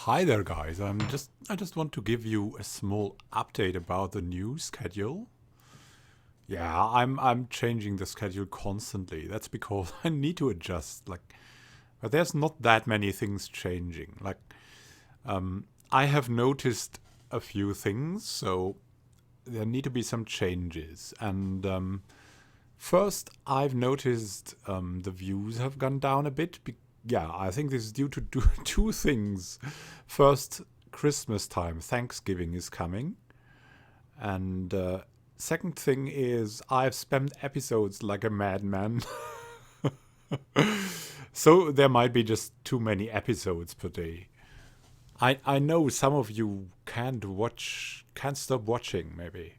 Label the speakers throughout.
Speaker 1: Hi there, guys. I just want to give you a small update about the new schedule. Yeah, I'm changing the schedule constantly. That's because I need to adjust. But there's not that many things changing. I have noticed a few things, so there need to be some changes. And first, I've noticed the views have gone down a bit. Yeah, I think this is due to two things. First, Christmas time, Thanksgiving is coming. And second thing is, I've spammed episodes like a madman. So there might be just too many episodes per day. I know some of you can't stop watching, maybe.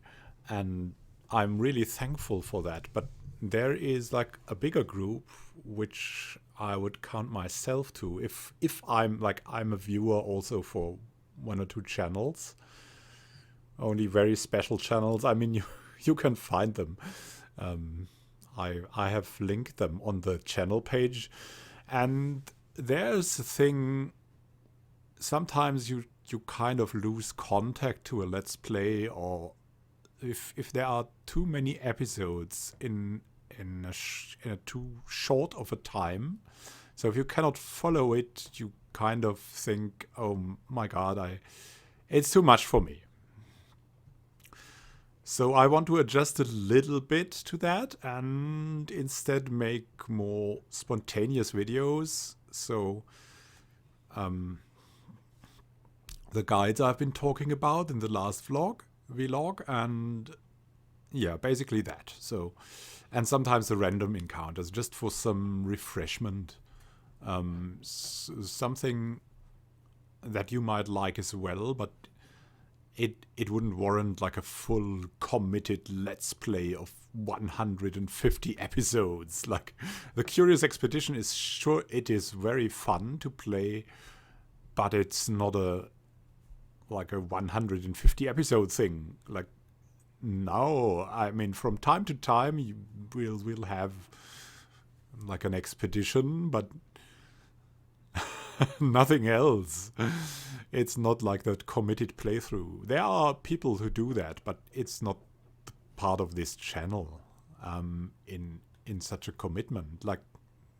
Speaker 1: And I'm really thankful for that. But there is like a bigger group which I would count myself to if I'm a viewer also for one or two channels, only very special channels. I mean, you can find them. Um, I have linked them on the channel page, and there's a thing. Sometimes you kind of lose contact to a let's play, or if there are too many episodes in a too short of a time. So if you cannot follow it, you kind of think, oh my god, I it's too much for me. So I want to adjust a little bit to that and instead make more spontaneous videos. So the guides I've been talking about in the last vlog, and yeah, basically that. So, and sometimes the random encounters just for some refreshment, something that you might like as well, but it wouldn't warrant like a full committed let's play of 150 episodes. Like the Curious Expedition is sure it is very fun to play, but it's not a 150 episode thing. Like no, I mean from time to time we'll have like an expedition, but nothing else. It's not like that committed playthrough. There are people who do that, but it's not part of this channel. In such a commitment, like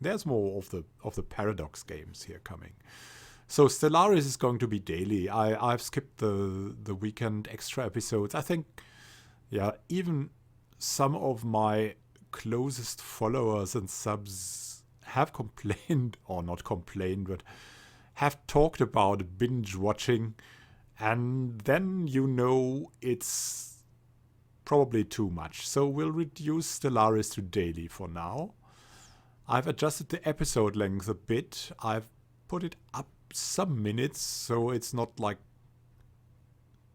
Speaker 1: there's more of the paradox games here coming. So Stellaris is going to be daily. I've skipped the weekend extra episodes. I think, yeah, even some of my closest followers and subs have complained, or not complained, but have talked about binge watching, and then it's probably too much. So we'll reduce Stellaris to daily for now. I've adjusted the episode length a bit. I've put it up some minutes, so it's not like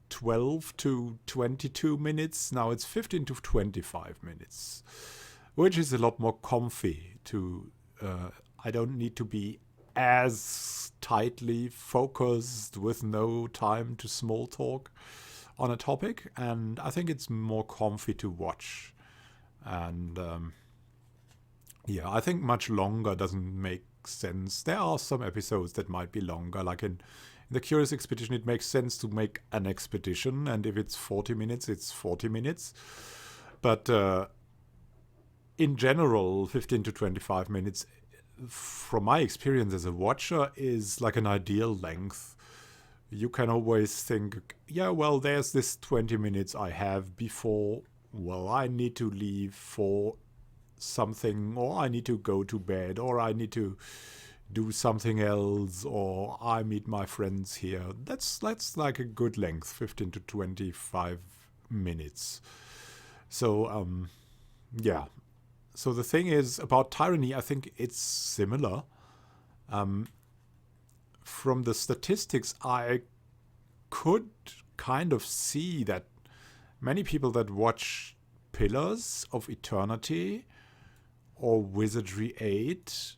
Speaker 1: 12 to 22 minutes. Now it's 15 to 25 minutes, which is a lot more comfy to I don't need to be as tightly focused with no time to small talk on a topic, and I think it's more comfy to watch. And yeah, I think much longer doesn't make sense. There are some episodes that might be longer, like in the Curious Expedition it makes sense to make an expedition, and if it's 40 minutes it's 40 minutes. But in general, 15 to 25 minutes from my experience as a watcher is like an ideal length. You can always think, yeah, well, there's this 20 minutes I have before, well, I need to leave for something, or I need to go to bed, or I need to do something else, or I meet my friends here. That's like a good length, 15 to 25 minutes. So yeah. So the thing is about Tyranny, I think it's similar. From the statistics, I could kind of see that many people that watch Pillars of Eternity or Wizardry 8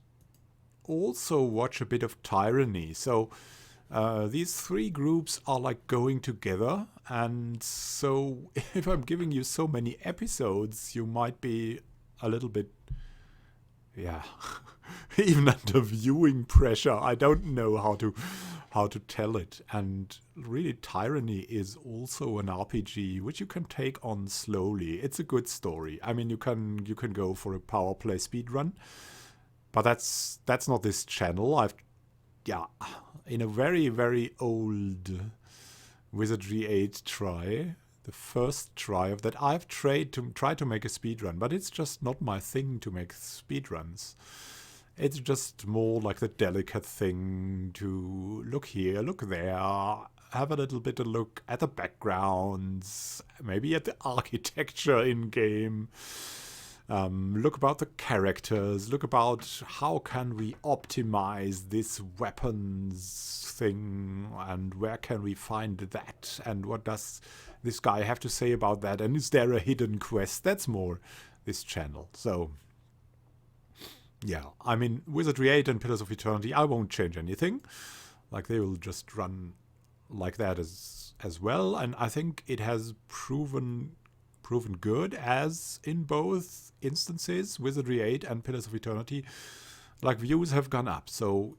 Speaker 1: also watch a bit of Tyranny. So these three groups are like going together. And so if I'm giving you so many episodes, you might be a little bit, yeah, even under viewing pressure. I don't know how to tell it. And really, Tyranny is also an RPG which you can take on slowly. It's a good story. I mean, you can go for a power play speed run, but that's not this channel. In a very, very old Wizardry 8 try, the first try of that, I've tried to make a speed run, but it's just not my thing to make speed runs. It's just more like the delicate thing to look here, look there, have a little bit of look at the backgrounds, maybe at the architecture in game. Look about the characters, look about how can we optimize this weapons thing, and where can we find that, and what does this guy have to say about that, and is there a hidden quest? That's more this channel. So yeah, I mean, Wizardry 8 and Pillars of Eternity, I won't change anything. Like, they will just run like that as well, and I think it has proven good, as in both instances, Wizardry 8 and Pillars of Eternity, like, views have gone up. So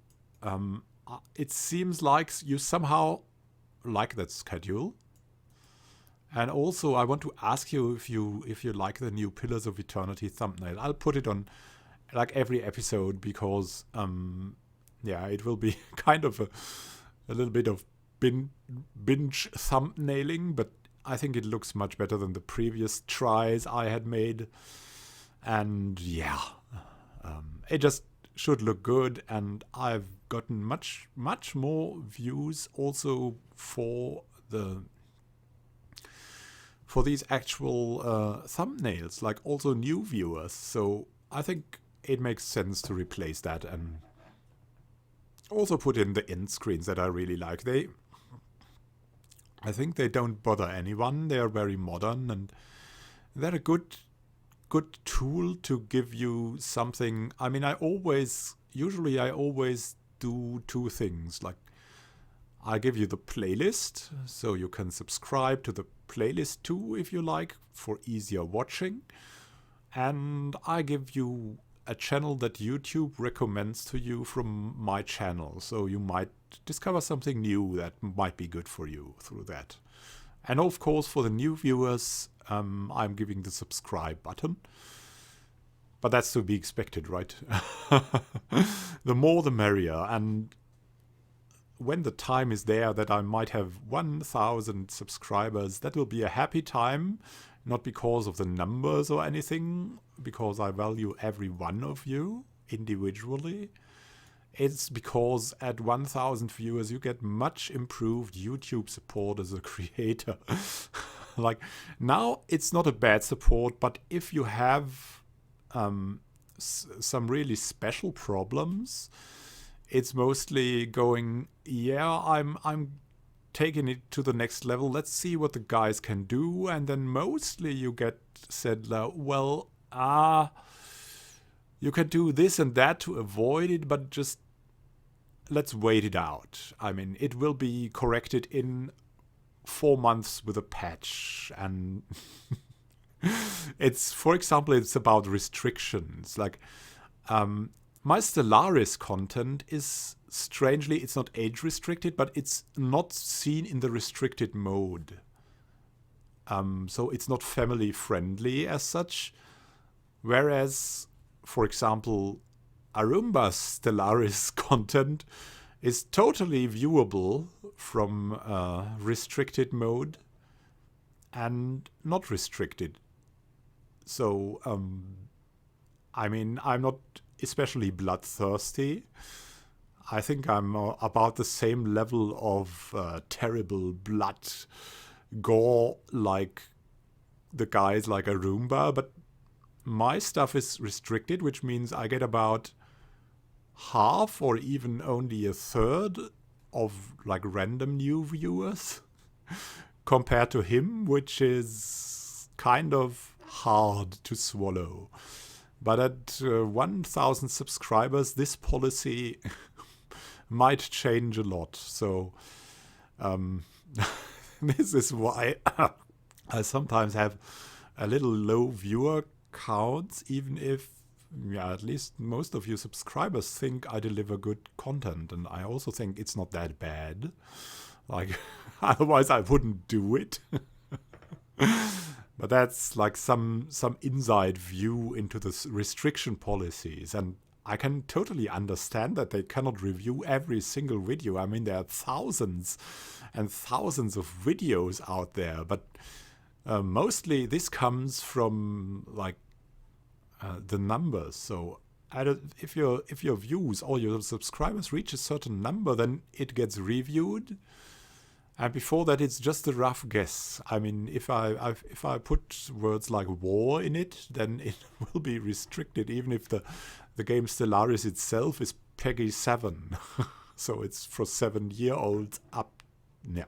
Speaker 1: it seems like you somehow like that schedule. And also, I want to ask you if you like the new Pillars of Eternity thumbnail. I'll put it on like every episode, because it will be kind of a little bit of binge thumbnailing, but I think it looks much better than the previous tries I had made. And it just should look good, and I've gotten much more views also for these actual thumbnails, like also new viewers. So I think it makes sense to replace that and also put in the end screens that I really like. I think they don't bother anyone. They are very modern, and they're a good tool to give you something. I mean, I always do two things. Like, I give you the playlist, so you can subscribe to the playlist too if you like, for easier watching. And I give you a channel that YouTube recommends to you from my channel, so you might discover something new that might be good for you through that. And of course, for the new viewers, I'm giving the subscribe button. But that's to be expected, right? The more the merrier. And when the time is there that I might have 1,000 subscribers, that will be a happy time. Not because of the numbers or anything, because I value every one of you individually. It's because at 1,000 viewers, you get much improved YouTube support as a creator. Like, now it's not a bad support, but if you have some really special problems, it's mostly going, I'm taking it to the next level. Let's see what the guys can do. And then mostly you get said, well, you can do this and that to avoid it, but just let's wait it out. I mean, it will be corrected in 4 months with a patch. And for example, it's about restrictions. Like, my Stellaris content is, strangely, it's not age restricted, but it's not seen in the restricted mode. So it's not family friendly as such. Whereas, for example, Arumba's Stellaris content is totally viewable from restricted mode and not restricted. So, I mean, I'm not especially bloodthirsty. I think I'm about the same level of terrible blood gore like the guys like Arumba, but my stuff is restricted, which means I get about half or even only a third of like random new viewers compared to him, which is kind of hard to swallow. But at 1,000 subscribers, this policy might change a lot. So this is why I sometimes have a little low viewer counts, even if at least most of you subscribers think I deliver good content, and I also think it's not that bad. Like, otherwise I wouldn't do it. But that's like some inside view into the restriction policies, and I can totally understand that they cannot review every single video. I mean, there are thousands and thousands of videos out there, but mostly this comes from like the numbers. So if your views or your subscribers reach a certain number, then it gets reviewed. And before that, it's just a rough guess. I mean, if I put words like war in it, then it will be restricted, even if the game Stellaris itself is PEGI 7. So it's for 7-year-olds up. Yeah.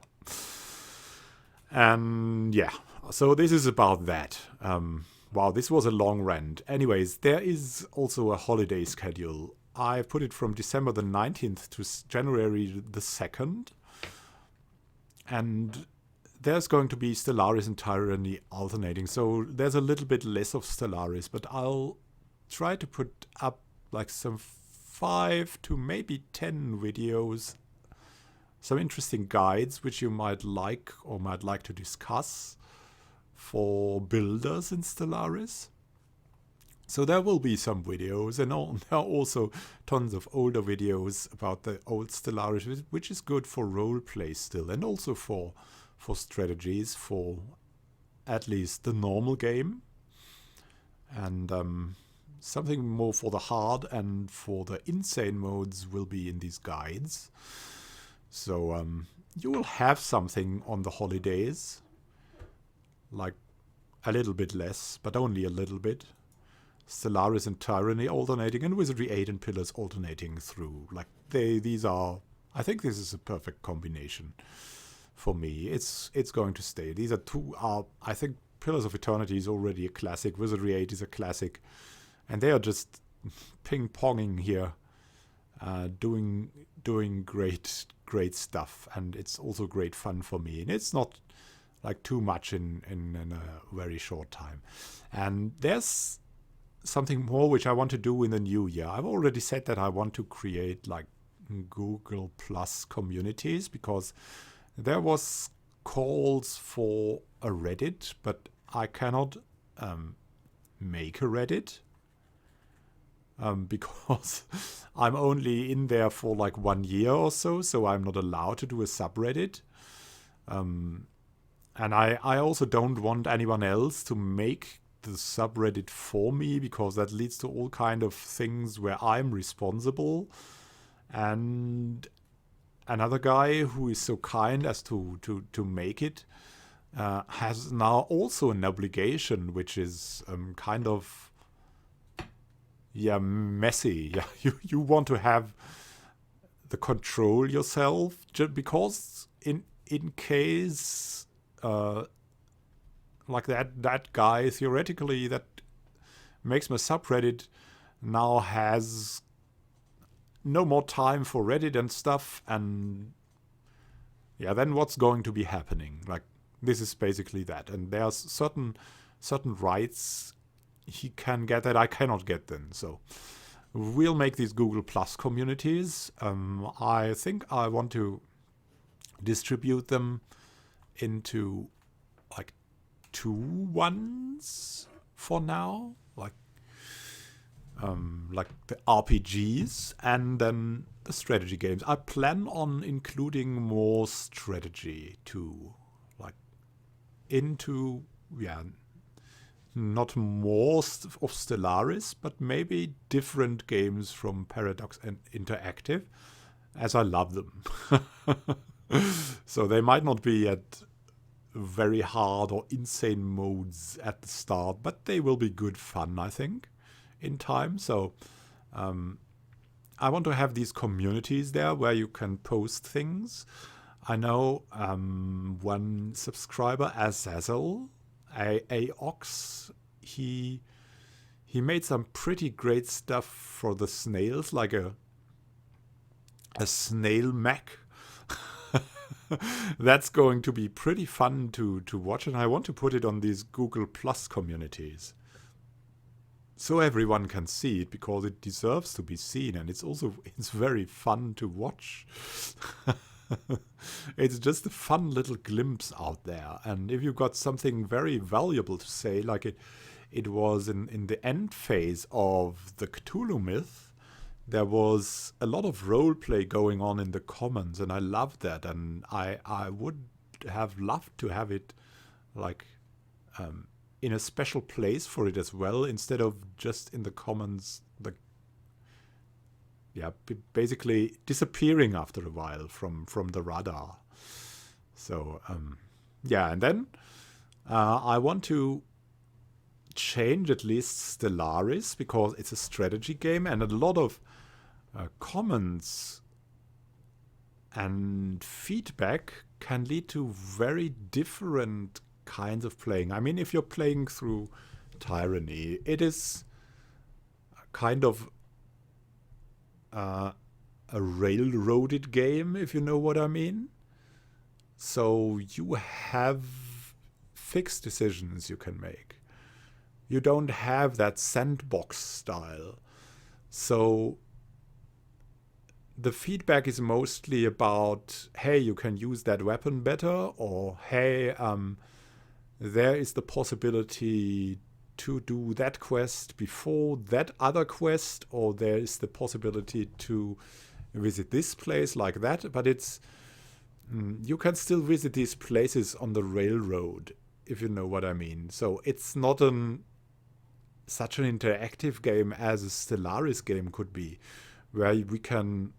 Speaker 1: And yeah, so this is about that. Wow, this was a long rant. Anyways, there is also a holiday schedule. I put it from December the 19th to January the 2nd. And there's going to be Stellaris and Tyranny alternating. So there's a little bit less of Stellaris, but I'll try to put up like some 5 to maybe 10 videos, some interesting guides which you might like or might like to discuss for builders in Stellaris. So there will be some videos, and there are also tons of older videos about the old Stellaris, which is good for roleplay still, and also for strategies, for at least the normal game, and something more for the hard and for the insane modes will be in these guides. So you will have something on the holidays, like a little bit less, but only a little bit. Stellaris and Tyranny alternating, and Wizardry 8 and Pillars alternating through. Like these are, I think this is a perfect combination for me. It's going to stay. These are I think Pillars of Eternity is already a classic. Wizardry 8 is a classic, and they are just ping-ponging here, doing great stuff, and it's also great fun for me. And it's not like too much in a very short time. And there's something more which I want to do in the new year. I've already said that I want to create like Google Plus communities, because there was calls for a Reddit, but I cannot make a Reddit because I'm only in there for like 1 year or so I'm not allowed to do a subreddit. And I also don't want anyone else to make the subreddit for me, because that leads to all kind of things where I'm responsible. And another guy who is so kind as to make it has now also an obligation, which is kind of messy. Yeah, you want to have the control yourself, just because in case like that guy theoretically that makes my subreddit now has no more time for Reddit and stuff, and yeah, then what's going to be happening? Like, this is basically that, and there's certain rights he can get that I cannot get then. So we'll make these Google Plus communities. I think I want to distribute them into like 2 ones for now, like the RPGs and then the strategy games. I plan on including more strategy too, like into not more of Stellaris, but maybe different games from Paradox and Interactive, as I love them. So they might not be at very hard or insane modes at the start, but they will be good fun, I think, in time. So I want to have these communities there where you can post things. I know one subscriber, Azazel, Aox, he made some pretty great stuff for the snails, like a snail mech. That's going to be pretty fun to watch, and I want to put it on these Google Plus communities. so everyone can see it, because it deserves to be seen, and it's very fun to watch. It's just a fun little glimpse out there. And if you've got something very valuable to say, like it was in the end phase of the Cthulhu myth, there was a lot of role play going on in the commons, and I loved that. And I would have loved to have it like in a special place for it as well, instead of just in the commons, basically disappearing after a while from the radar. So and then I want to change at least Stellaris, because it's a strategy game, and a lot of comments and feedback can lead to very different kinds of playing. I mean, if you're playing through Tyranny, it is kind of a railroaded game, if you know what I mean. So you have fixed decisions you can make. You don't have that sandbox style. So the feedback is mostly about, hey, you can use that weapon better, or hey, there is the possibility to do that quest before that other quest, or there is the possibility to visit this place like that. But it's you can still visit these places on the railroad, if you know what I mean. So it's not such an interactive game as a Stellaris game could be, where we can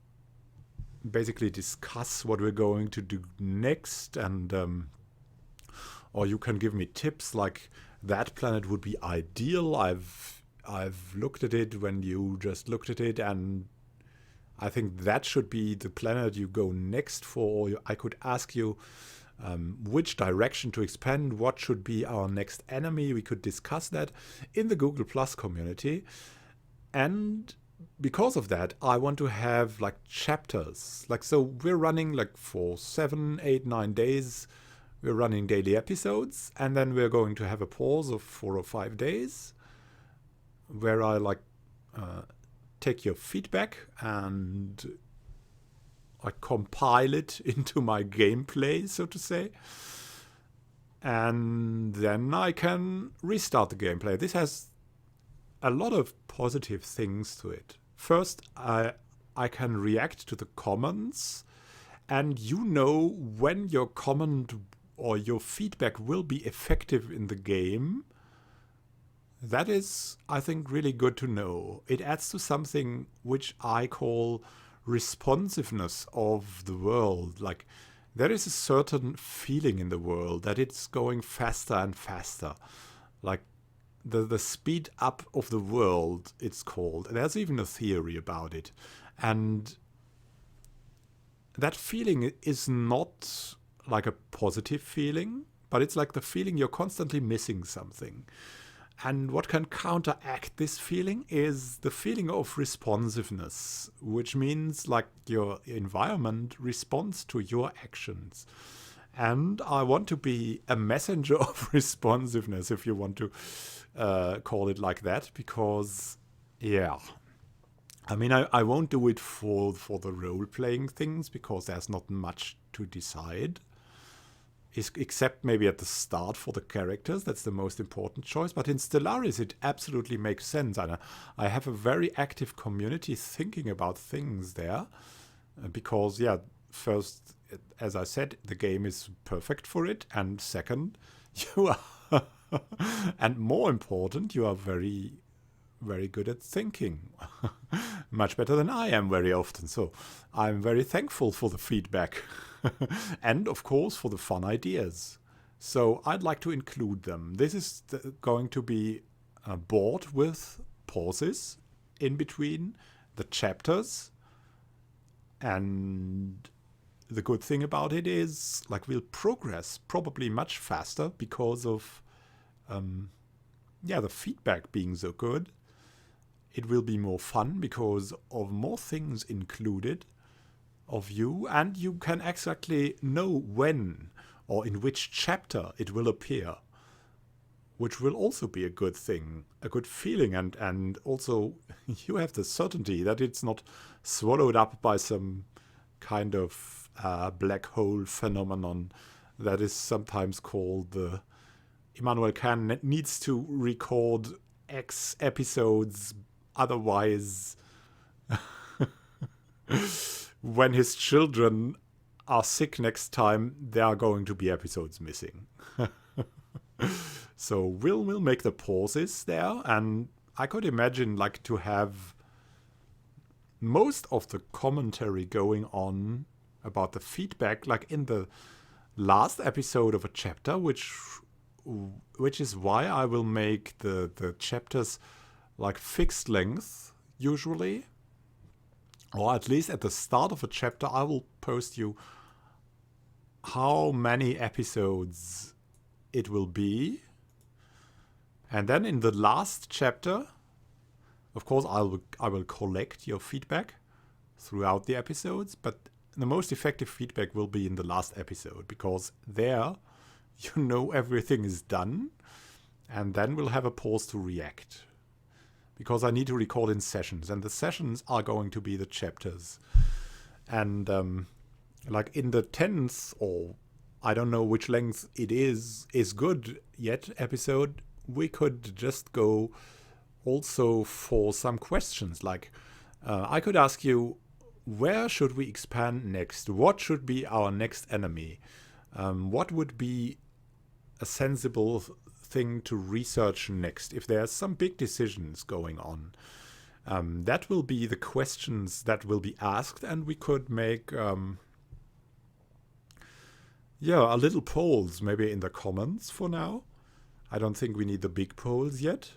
Speaker 1: basically discuss what we're going to do next, and or you can give me tips like, that planet would be ideal. I've looked at it when you just looked at it, and I think that should be the planet you go next for. Or I could ask you which direction to expand, what should be our next enemy. We could discuss that in the Google Plus community. And because of that, I want to have like chapters. Like, so we're running like for 7, 8, 9 days. We're running daily episodes, and then we're going to have a pause of 4 or 5 days where I take your feedback and I compile it into my gameplay, so to say. And then I can restart the gameplay. This has a lot of positive things to it. First, I can react to the comments, and you know when your comment or your feedback will be effective in the game. That is, I think, really good to know. It adds to something which I call responsiveness of the world. Like, there is a certain feeling in the world that it's going faster and faster. Like, the speed up of the world, it's called. There's even a theory about it. And that feeling is not like a positive feeling, but it's like the feeling you're constantly missing something. And what can counteract this feeling is the feeling of responsiveness, which means like your environment responds to your actions. And I want to be a messenger of responsiveness, if you want to call it like that, because, yeah. I mean, I won't do it for the role-playing things, because there's not much to decide. Except maybe at the start for the characters. That's the most important choice. But in Stellaris, it absolutely makes sense. And I have a very active community thinking about things there. Because, yeah, first, as I said, the game is perfect for it. And second, you are... and more important, you are very, very good at thinking. Much better than I am very often. So I'm very thankful for the feedback. And, of course, for the fun ideas. So I'd like to include them. This is going to be a board with pauses in between the chapters. And the good thing about it is, like, we'll progress probably much faster because of, the feedback being so good. It will be more fun because of more things included of you, and you can exactly know when or in which chapter it will appear. which will also be a good thing, a good feeling, and also you have the certainty that it's not swallowed up by some kind of black hole phenomenon that is sometimes called the Immanuel needs to record X episodes, otherwise when his children are sick next time, there are going to be episodes missing. So we'll make the pauses there, and I could imagine like to have most of the commentary going on about the feedback like in the last episode of a chapter, which is why I will make the chapters like fixed length usually, or at least at the start of a chapter I will post you how many episodes it will be, and then in the last chapter, of course, I will collect your feedback throughout the episodes, but the most effective feedback will be in the last episode, because there you know everything is done, and then we'll have a pause to react. Because I need to record in sessions, and the sessions are going to be the chapters. And like in the 10th, or I don't know which length it is good yet episode, we could just go also for some questions. Like I could ask you, where should we expand next? What should be our next enemy? What would be a sensible thing to research next if there are some big decisions going on? That will be the questions that will be asked, and we could make a little polls maybe in the comments for now. I don't think we need the big polls yet,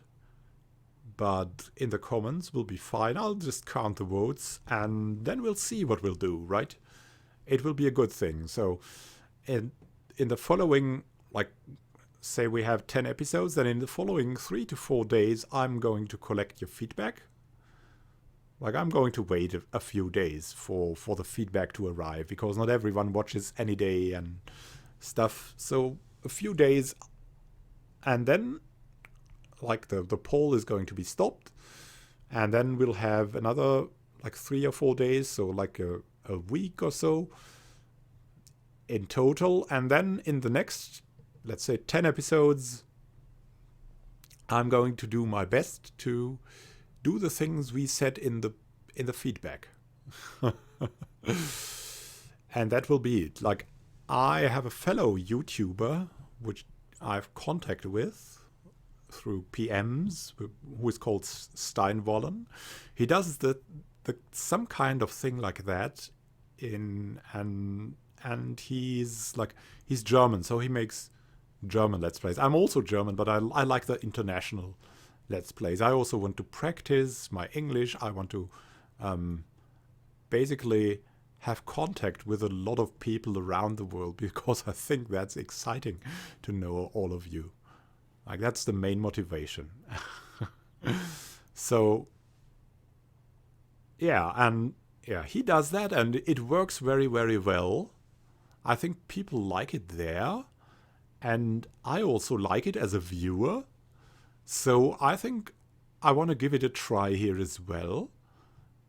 Speaker 1: but in the comments will be fine. I'll just count the votes, and then we'll see what we'll do, right? It will be a good thing. So in the following, like, say we have 10 episodes, then in the following 3 to 4 days, I'm going to collect your feedback. Like, I'm going to wait a few days for the feedback to arrive, because not everyone watches any day and stuff. So a few days, and then like the poll is going to be stopped, and then we'll have another like 3 or 4 days, so like a week or so in total. And then in the next, let's say 10 episodes, I'm going to do my best to do the things we said in the feedback. And that will be it. Like, I have a fellow YouTuber which I've contact with through PMs, who is called Steinwollen. He does the some kind of thing like that and he's German, so he makes German Let's Plays. I'm also German, but I like the international Let's Plays. I also want to practice my English. I want to basically have contact with a lot of people around the world, because I think that's exciting to know all of you. Like, that's the main motivation. So, he does that, and it works very, very well. I think people like it there, and I also like it as a viewer. So I think I want to give it a try here as well,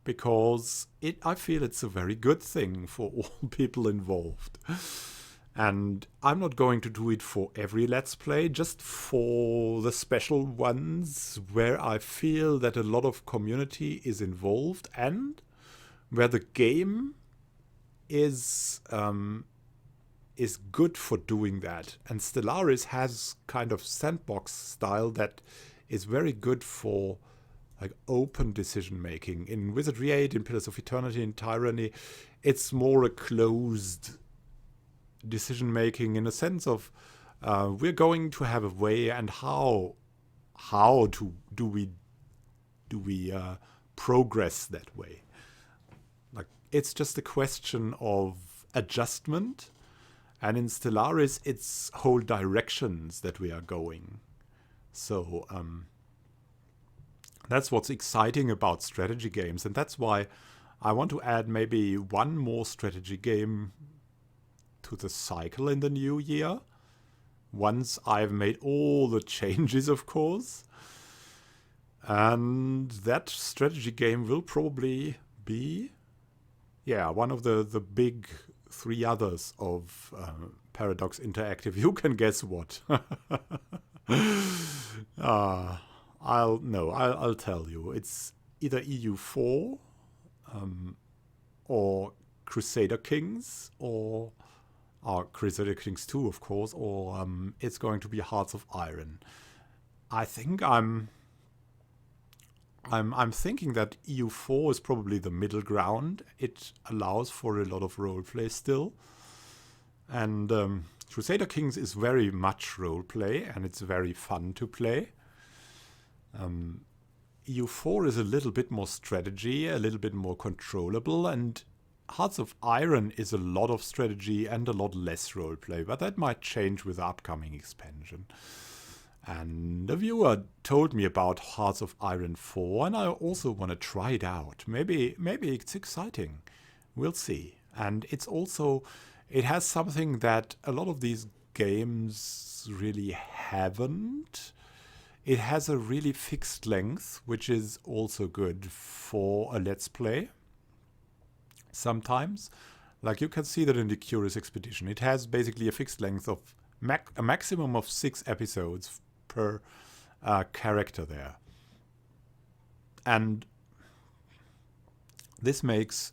Speaker 1: because I feel it's a very good thing for all people involved. And I'm not going to do it for every Let's Play, just for the special ones where I feel that a lot of community is involved and where the game is good for doing that. And Stellaris has kind of sandbox style that is very good for like open decision making. In Wizardry 8, in Pillars of Eternity, in Tyranny, it's more a closed decision making, in a sense of we're going to have a way, and how do we progress that way. Like, it's just a question of adjustment, and in Stellaris it's whole directions that we are going. So that's what's exciting about strategy games, and that's why I want to add maybe one more strategy game to the cycle in the new year, once I've made all the changes, of course. And that strategy game will probably be, one of the big 3 others of Paradox Interactive. You can guess what. I'll tell you. It's either EU4 or Crusader Kings or Crusader Kings 2, of course, or it's going to be Hearts of Iron. I think I'm thinking that EU4 is probably the middle ground. It allows for a lot of roleplay still. And Crusader Kings is very much roleplay, and it's very fun to play. EU4 is a little bit more strategy, a little bit more controllable, and Hearts of Iron is a lot of strategy and a lot less roleplay, but that might change with the upcoming expansion. And a viewer told me about Hearts of Iron 4, and I also want to try it out. Maybe it's exciting. We'll see. And it has something that a lot of these games really haven't. It has a really fixed length, which is also good for a Let's Play. Sometimes. Like you can see that in the Curious Expedition. It has basically a fixed length of a maximum of 6 episodes per character there. And this makes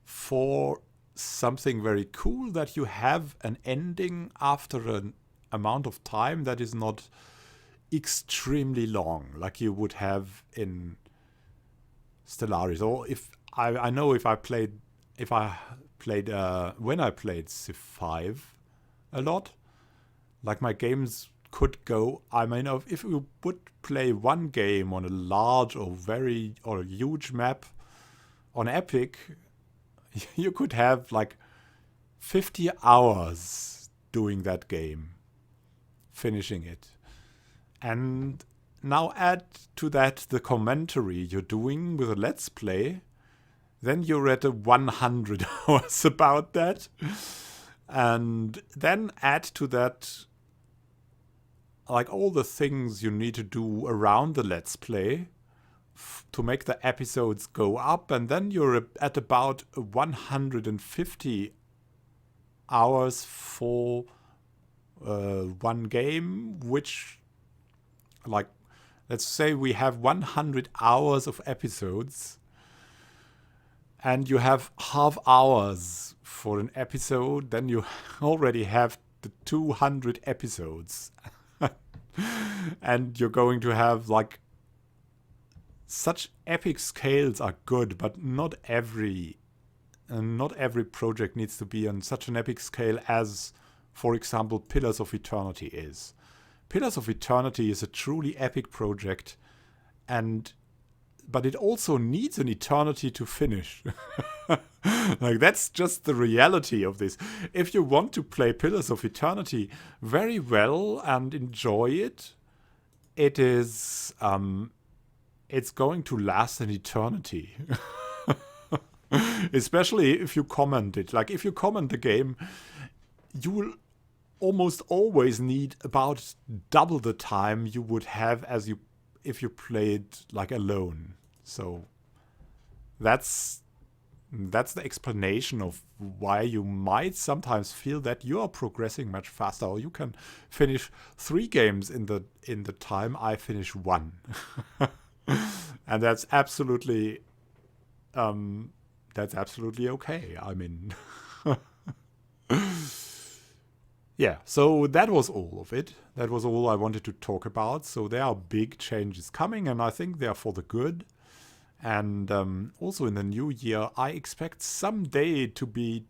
Speaker 1: for something very cool that you have an ending after an amount of time that is not extremely long, like you would have in Stellaris. Or I know when I played Civ 5 a lot, like my games could go, if you would play one game on a large or huge map on Epic, you could have like 50 hours doing that game, finishing it. And now add to that the commentary you're doing with a Let's Play, then you're at 100 hours about that. And then add to that like all the things you need to do around the Let's Play to make the episodes go up, and then you're at about 150 hours for one game, which, like, let's say we have 100 hours of episodes, and you have half hours for an episode, then you already have the 200 episodes. And you're going to have like such epic scales are good, but not every project needs to be on such an epic scale as, for example, Pillars of Eternity is. Pillars of Eternity is a truly epic project, but it also needs an eternity to finish. Like, that's just the reality of this. If you want to play Pillars of Eternity very well and enjoy it, it's going to last an eternity. Especially if you comment it. Like, if you comment the game, you will almost always need about double the time you would have if you played like alone. So that's the explanation of why you might sometimes feel that you are progressing much faster, or you can finish 3 games in the time I finish 1. And that's absolutely okay. I mean, yeah, so that was all of it. That was all I wanted to talk about. So there are big changes coming, and I think they are for the good. And also in the new year, I expect someday to be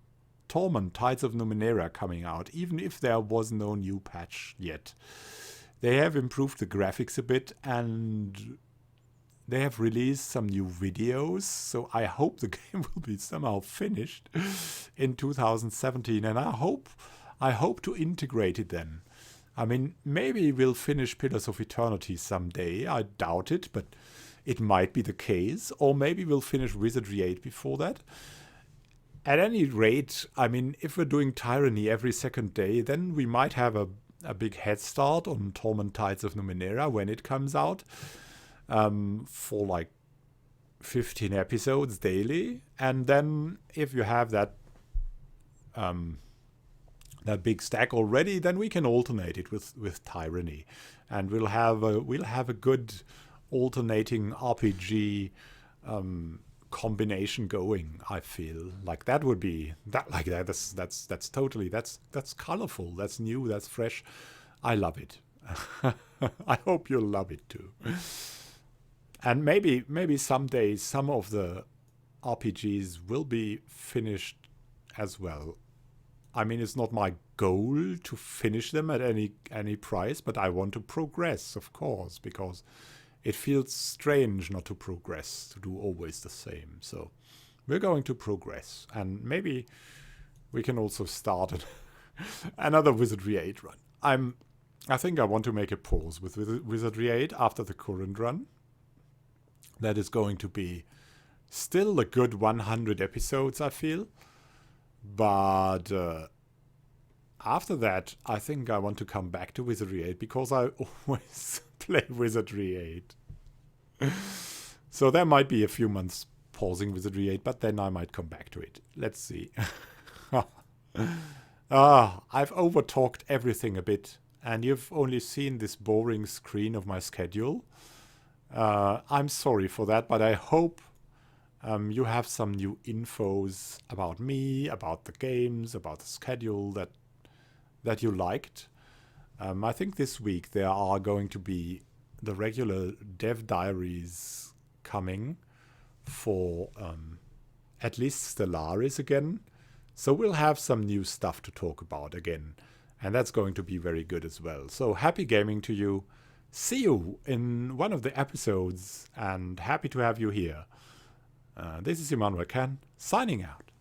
Speaker 1: Torment, Tides of Numenera coming out, even if there was no new patch yet. They have improved the graphics a bit, and they have released some new videos, so I hope the game will be somehow finished in 2017, and I hope to integrate it then. I mean, maybe we'll finish Pillars of Eternity someday. I doubt it, but it might be the case. Or maybe we'll finish Wizardry 8 before that. At any rate, I mean, if we're doing Tyranny every second day, then we might have a a big head start on Torment Tides of Numenera when it comes out, for like 15 episodes daily. And then if you have that big stack already, then we can alternate it with Tyranny, and we'll have a good alternating RPG combination going. I feel like that would be that's totally that's colorful, that's new, that's fresh. I love it. I hope you'll love it too. And maybe someday some of the RPGs will be finished as well. I mean, it's not my goal to finish them at any price, but I want to progress, of course, because it feels strange not to progress, to do always the same. So we're going to progress, and maybe we can also start another Wizardry 8 run. I think I want to make a pause with Wizardry 8 after the current run. That is going to be still a good 100 episodes, I feel. But after that, I think I want to come back to Wizardry 8 because I always play Wizardry 8. So there might be a few months pausing Wizardry 8, but then I might come back to it. Let's see. I've over-talked everything a bit, and you've only seen this boring screen of my schedule. I'm sorry for that, but I hope you have some new infos about me, about the games, about the schedule that you liked. I think this week there are going to be the regular dev diaries coming for at least Stellaris again. So we'll have some new stuff to talk about again. And that's going to be very good as well. So happy gaming to you. See you in one of the episodes, and happy to have you here. This is Immanuel signing out.